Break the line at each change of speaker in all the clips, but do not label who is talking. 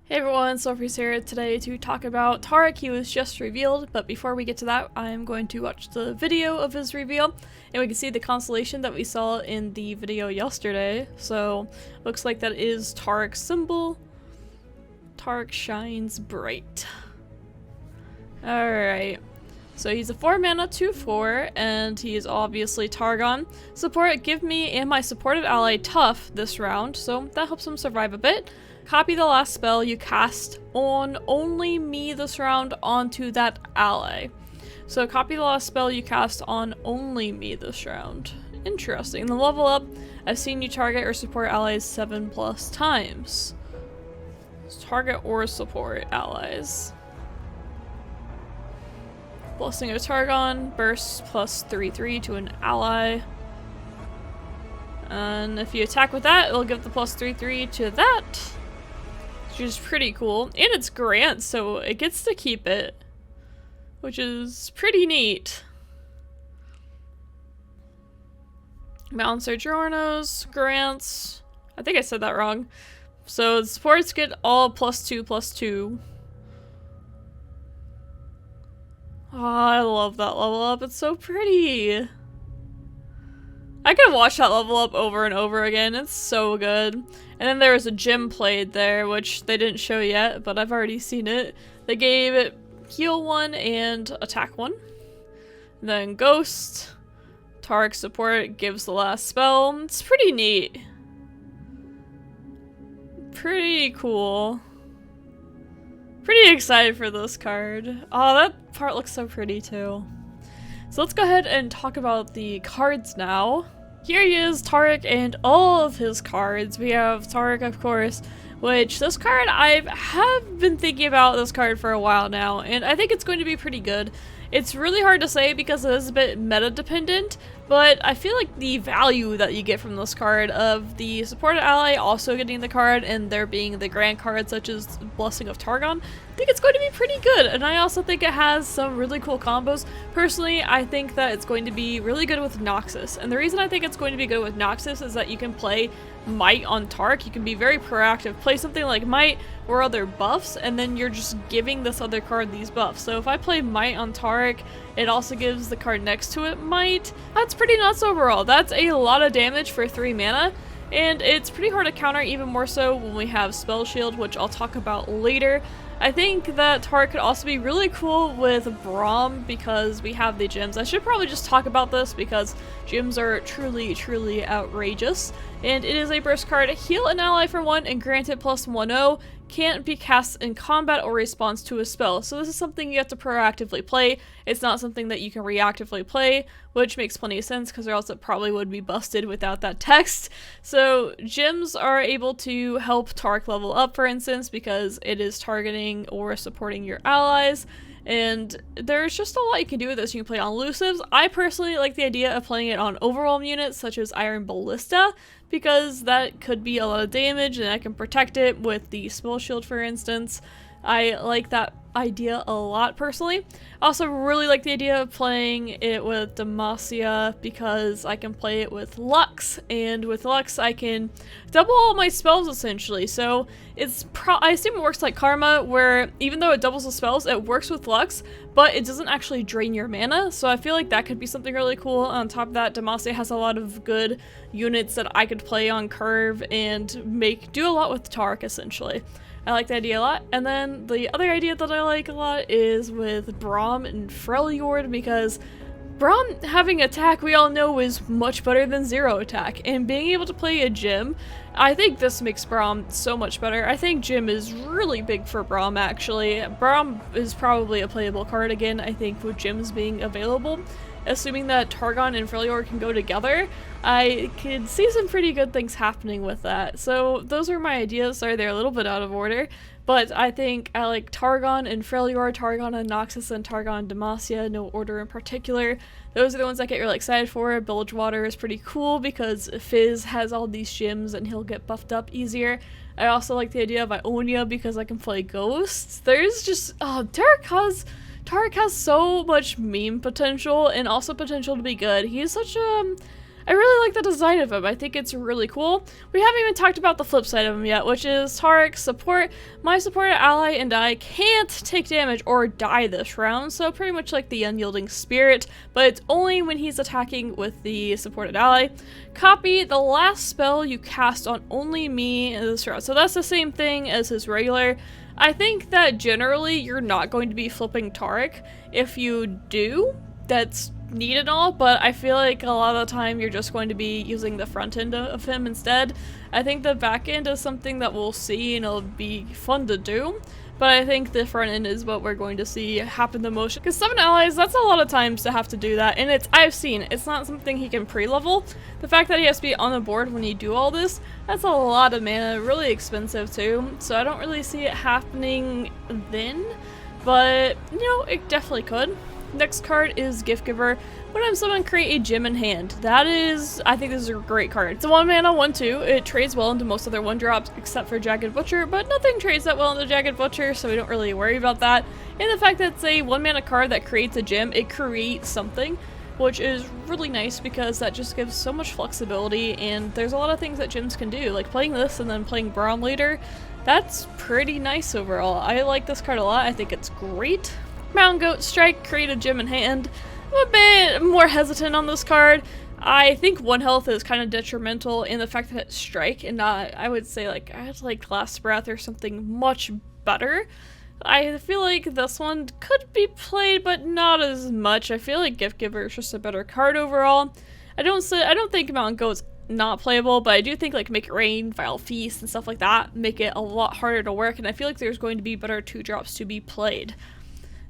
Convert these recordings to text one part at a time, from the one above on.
Hey everyone, Sophie's here today to talk about Taric. He was just revealed, but before we get to that, I'm going to watch the video of his reveal, and we can see the constellation that we saw in the video yesterday. So, looks like that is Taric's symbol. Taric shines bright. Alright. So he's a 4-mana 2/4, and he is obviously Targon. Support, give me and my supportive ally tough this round, so that helps him survive a bit. Copy the last spell you cast on only me this round onto that ally. So copy the last spell you cast on only me this round. Interesting. The level up, I've seen you target or support allies 7+ times. Target or support allies. Blessing of Targon, burst plus 3/3 to an ally. And if you attack with that, it'll give the plus 3/3 to that. Which is pretty cool. And it's grant, so it gets to keep it. Which is pretty neat. Mount Sojourners, grants. I think I said that wrong. So the supports get all +2/+2. Oh, I love that level up. It's so pretty. I could watch that level up over and over again. It's so good. And then there was a gym played there, which they didn't show yet, but I've already seen it. They gave it heal 1 and attack 1. Then Ghost. Taric support gives the last spell. It's pretty neat. Pretty cool. Pretty excited for this card. Oh, that part looks so pretty too. So let's go ahead and talk about the cards now. Here he is, Taric, and all of his cards. We have Taric, of course, which this card, I have been thinking about this card for a while now, and I think it's going to be pretty good. It's really hard to say because it is a bit meta dependent, but I feel like the value that you get from this card of the supported ally also getting the card and there being the grand cards such as Blessing of Targon, I think it's going to be pretty good. And I also think it has some really cool combos. Personally, I think that it's going to be really good with Noxus. And the reason I think it's going to be good with Noxus is that you can play Might on Taric. You can be very proactive. Play something like Might or other buffs, and then you're just giving this other card these buffs. So if I play Might on Taric, it also gives the card next to it Might. That's pretty nuts overall. That's a lot of damage for 3 mana, and it's pretty hard to counter, even more so when we have Spellshield, which I'll talk about later. I think that Taric could also be really cool with Braum because we have the gems. I should probably just talk about this because gems are truly, truly outrageous. And it is a burst card. Heal an ally for 1 and grant it +1/+0. Can't be cast in combat or response to a spell. So this is something you have to proactively play. It's not something that you can reactively play, which makes plenty of sense because or else it probably would be busted without that text. So gems are able to help Taric level up, for instance, because it is targeting or supporting your allies. And there's just a lot you can do with this. You can play on elusives. I personally like the idea of playing it on overwhelm units such as Iron Ballista because that could be a lot of damage and I can protect it with the Spellshield, for instance. I like that idea a lot personally. I also really like the idea of playing it with Demacia because I can play it with Lux, and with Lux I can double all my spells essentially. So it's I assume it works like Karma, where even though it doubles the spells, it works with Lux, but it doesn't actually drain your mana. So I feel like that could be something really cool. On top of that, Demacia has a lot of good units that I could play on curve and do a lot with Taric essentially. I like the idea a lot. And then the other idea that I like a lot is with Braum and Freljord, because Braum having attack, we all know, is much better than 0 attack. And being able to play a gym, I think this makes Braum so much better. I think gym is really big for Braum, actually. Braum is probably a playable card again, I think, with gyms being available. Assuming that Targon and Freljord can go together, I could see some pretty good things happening with that. So those are my ideas. Sorry, they're a little bit out of order, but I think I like Targon and Freljord, Targon and Noxus, and Targon and Demacia, no order in particular. Those are the ones I get really excited for. Bilgewater is pretty cool because Fizz has all these gems and he'll get buffed up easier. I also like the idea of Ionia because I can play Ghosts. There's just, Taric has so much meme potential and also potential to be good. He's such a, I really like the design of him. I think it's really cool. We haven't even talked about the flip side of him yet, which is Taric support. My supported ally and I can't take damage or die this round, so pretty much like the Unyielding Spirit, but it's only when he's attacking with the supported ally. Copy the last spell you cast on only me in this round. So that's the same thing as his regular. I think that generally you're not going to be flipping Taric. If you do, that's neat and all, but I feel like a lot of the time you're just going to be using the front end of him instead. I think the back end is something that we'll see and it'll be fun to do, but I think the front end is what we're going to see happen the most. Because 7 allies, that's a lot of times to have to do that, and I've seen, it's not something he can pre-level. The fact that he has to be on the board when you do all this, that's a lot of mana, really expensive too, so I don't really see it happening then, but, you know, it definitely could. Next card is Gift Giver. When I'm summoned, create a gem in hand. That is, I think this is a great card. It's a 1 mana 1/2. It trades well into most other 1-drops except for Jagged Butcher, but nothing trades that well into Jagged Butcher, so we don't really worry about that. And the fact that it's a 1 mana card that creates a gem, it creates something, which is really nice because that just gives so much flexibility, and there's a lot of things that gems can do, like playing this and then playing Brawn later. That's pretty nice overall. I like this card a lot. I think it's great. Mountain Goat Strike, create a gem in hand. I'm a bit more hesitant on this card. I think 1 health is kind of detrimental in the fact that it's Strike and not, I would say like, I had like Last Breath or something much better. I feel like this one could be played, but not as much. I feel like Gift Giver is just a better card overall. I don't think Mountain Goat's not playable, but I do think like Make It Rain, Vile Feast, and stuff like that make it a lot harder to work, and I feel like there's going to be better 2-drops to be played.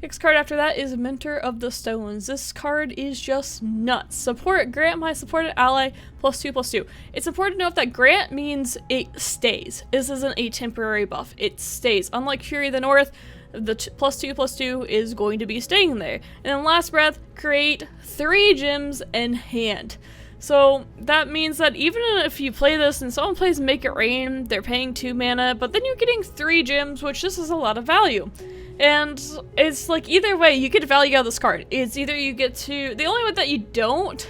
Next card after that is Mentor of the Stones. This card is just nuts. Support, grant my supported ally +2/+2. It's important to note that grant means it stays. This isn't a temporary buff. It stays. Unlike Fury of the North, the +2/+2 is going to be staying there. And then Last Breath, create 3 gems in hand. So that means that even if you play this and someone plays Make It Rain, they're paying 2 mana, but then you're getting 3 gems, which this is a lot of value. And it's like either way, you get value out of this card. It's either you get to, the only one that you don't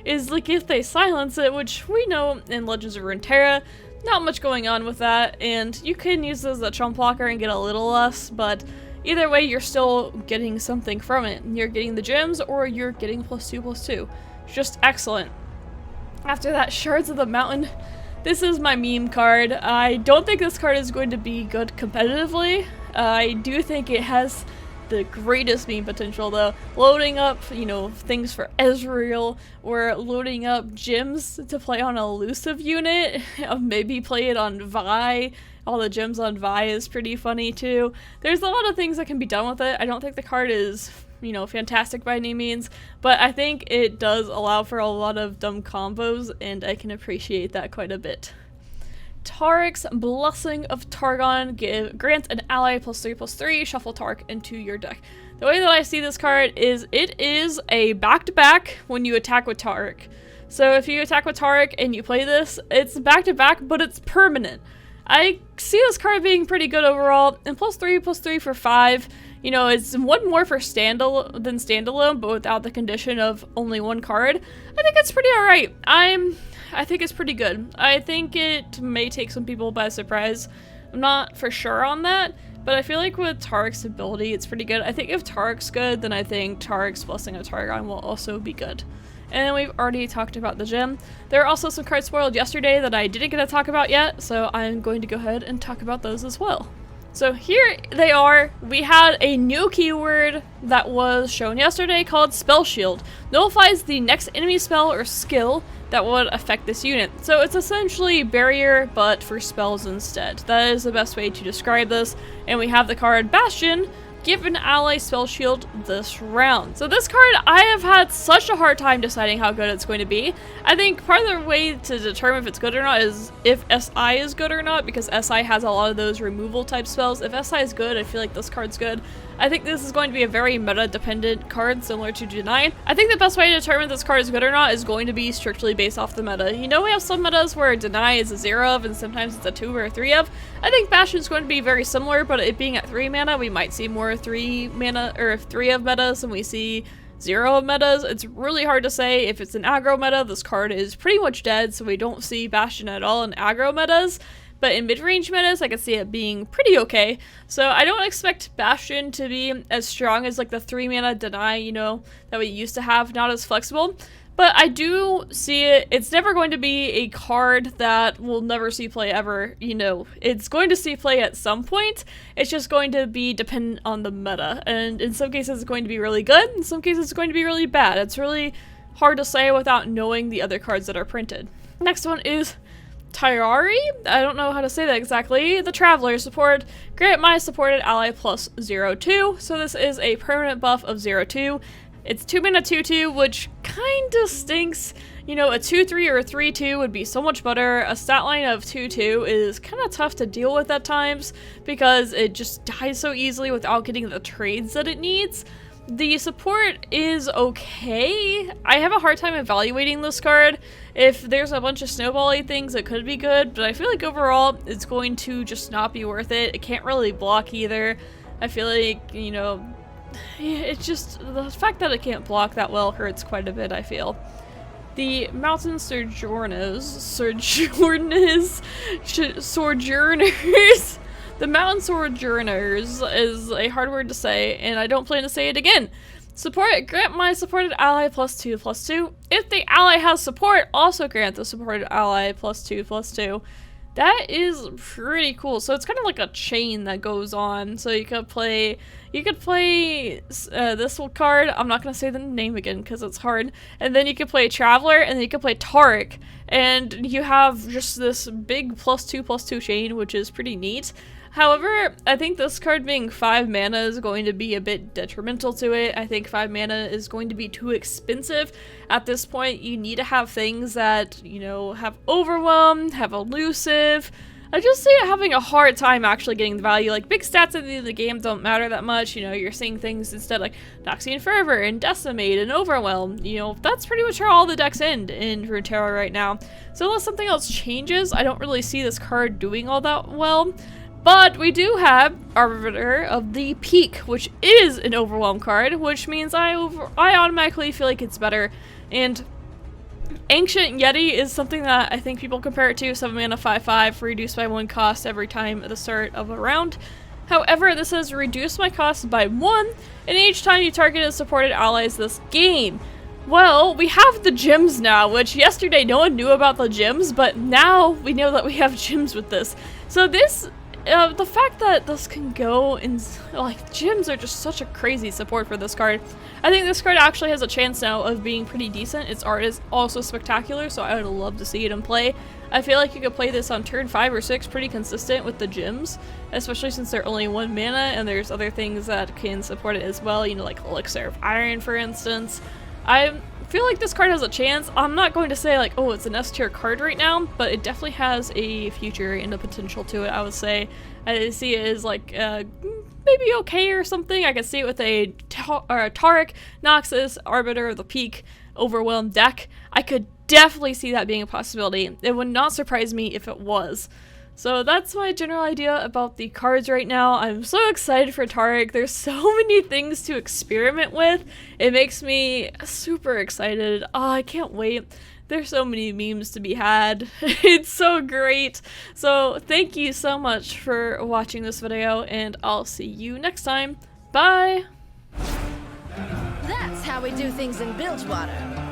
is like if they silence it, which we know in Legends of Runeterra, not much going on with that, and you can use this as a chump blocker and get a little less, but either way, you're still getting something from it. You're getting the gems or you're getting +2/+2. It's just excellent. After that, Shards of the Mountain. This is my meme card. I don't think this card is going to be good competitively. I do think it has the greatest meme potential though. Loading up, you know, things for Ezreal, or loading up gems to play on an elusive unit. Maybe play it on Vi. All the gems on Vi is pretty funny too. There's a lot of things that can be done with it. I don't think the card is, you know, fantastic by any means, but I think it does allow for a lot of dumb combos, and I can appreciate that quite a bit. Taric's Blessing of Targon grants an ally +3/+3, shuffle Taric into your deck. The way that I see this card is it is a back-to-back when you attack with Taric. So if you attack with Taric and you play this, it's back-to-back, but it's permanent. I see this card being pretty good overall, and +3/+3 for 5. You know, it's 1 more for standalone, but without the condition of only 1 card. I think it's pretty alright. I think it's pretty good. I think it may take some people by surprise. I'm not for sure on that, but I feel like with Taric's ability, it's pretty good. I think if Taric's good, then I think Taric's Blessing of Targon will also be good. And we've already talked about the gem. There are also some cards spoiled yesterday that I didn't get to talk about yet, so I'm going to go ahead and talk about those as well. So here they are. We had a new keyword that was shown yesterday called Spellshield. Nullifies the next enemy spell or skill that would affect this unit. So it's essentially barrier, but for spells instead. That is the best way to describe this. And we have the card Bastion. Give an ally Spellshield this round. So this card, I have had such a hard time deciding how good it's going to be. I think part of the way to determine if it's good or not is if SI is good or not, because SI has a lot of those removal type spells. If SI is good, I feel like this card's good. I think this is going to be a very meta-dependent card, similar to Deny. I think the best way to determine if this card is good or not is going to be strictly based off the meta. You know, we have some metas where Deny is a 0 of, and sometimes it's a 2 or a 3 of. I think Bastion is going to be very similar, but it being at 3 mana, we might see more 3 mana, or 3 of metas, and we see zero metas, it's really hard to say. If it's an aggro meta, this card is pretty much dead, so we don't see Bastion at all in aggro metas. But in mid-range metas, I can see it being pretty okay. So I don't expect Bastion to be as strong as like the 3-mana deny, you know, that we used to have, not as flexible. But I do see it, it's never going to be a card that will never see play ever, you know. It's going to see play at some point, it's just going to be dependent on the meta. And in some cases it's going to be really good, in some cases it's going to be really bad. It's really hard to say without knowing the other cards that are printed. Next one is Taric? I don't know how to say that exactly. The Traveler support. Grant my supported ally plus 0/2. So this is a permanent buff of 0/2. It's 2-mana 2/2, which kinda stinks. You know, a 2/3 or a 3/2 would be so much better. A stat line of 2/2 is kinda tough to deal with at times because it just dies so easily without getting the trades that it needs. The support is okay. I have a hard time evaluating this card. If there's a bunch of snowbally things, it could be good, but I feel like overall it's going to just not be worth it. It can't really block either. I feel like, you know, it's just the fact that it can't block that well hurts quite a bit, I feel. The Mountain Sojourners. The Mountain Sojourners is a hard word to say, and I don't plan to say it again. Support, grant my supported ally +2/+2. If the ally has support, also grant the supported ally +2/+2. That is pretty cool. So it's kind of like a chain that goes on. So you could play this card. I'm not gonna say the name again because it's hard. And then you could play Traveler, and then you could play Taric, and you have just this big +2/+2 chain, which is pretty neat. However, I think this card being 5 mana is going to be a bit detrimental to it. I think 5 mana is going to be too expensive. At this point, you need to have things that, you know, have Overwhelm, have Elusive. I just see it having a hard time actually getting the value. Like, big stats at the end of the game don't matter that much. You know, you're seeing things instead like Noxian Fervor and Decimate and Overwhelm. You know, that's pretty much how all the decks end in Runeterra right now. So unless something else changes, I don't really see this card doing all that well. But we do have Arbiter of the Peak, which is an Overwhelm card, which means I automatically feel like it's better. And Ancient Yeti is something that I think people compare it to. 7 mana 5/5, reduced by 1 cost every time at the start of a round. However, this has reduced my cost by 1, and each time you target supported allies this game. Well, we have the gems now, which yesterday no one knew about the gems, but now we know that we have gems with this. So this the fact that this can go in, like, gems are just such a crazy support for this card. I think this card actually has a chance now of being pretty decent. Its art is also spectacular, so I would love to see it in play. I feel like you could play this on turn 5 or 6 pretty consistent with the gems, especially since they're only 1 mana and there's other things that can support it as well, you know, like Elixir of Iron, for instance. I feel like this card has a chance. I'm not going to say like, oh, it's an S tier card right now, but it definitely has a future and a potential to it, I would say. I see it as like maybe okay or something. I could see it with a Taric, Noxus, Arbiter of the Peak, Overwhelmed deck. I could definitely see that being a possibility. It would not surprise me if it was. So that's my general idea about the cards right now. I'm so excited for Taric. There's so many things to experiment with. It makes me super excited. Oh, I can't wait. There's so many memes to be had. It's so great. So thank you so much for watching this video, and I'll see you next time. Bye!
That's how we do things in Bilgewater.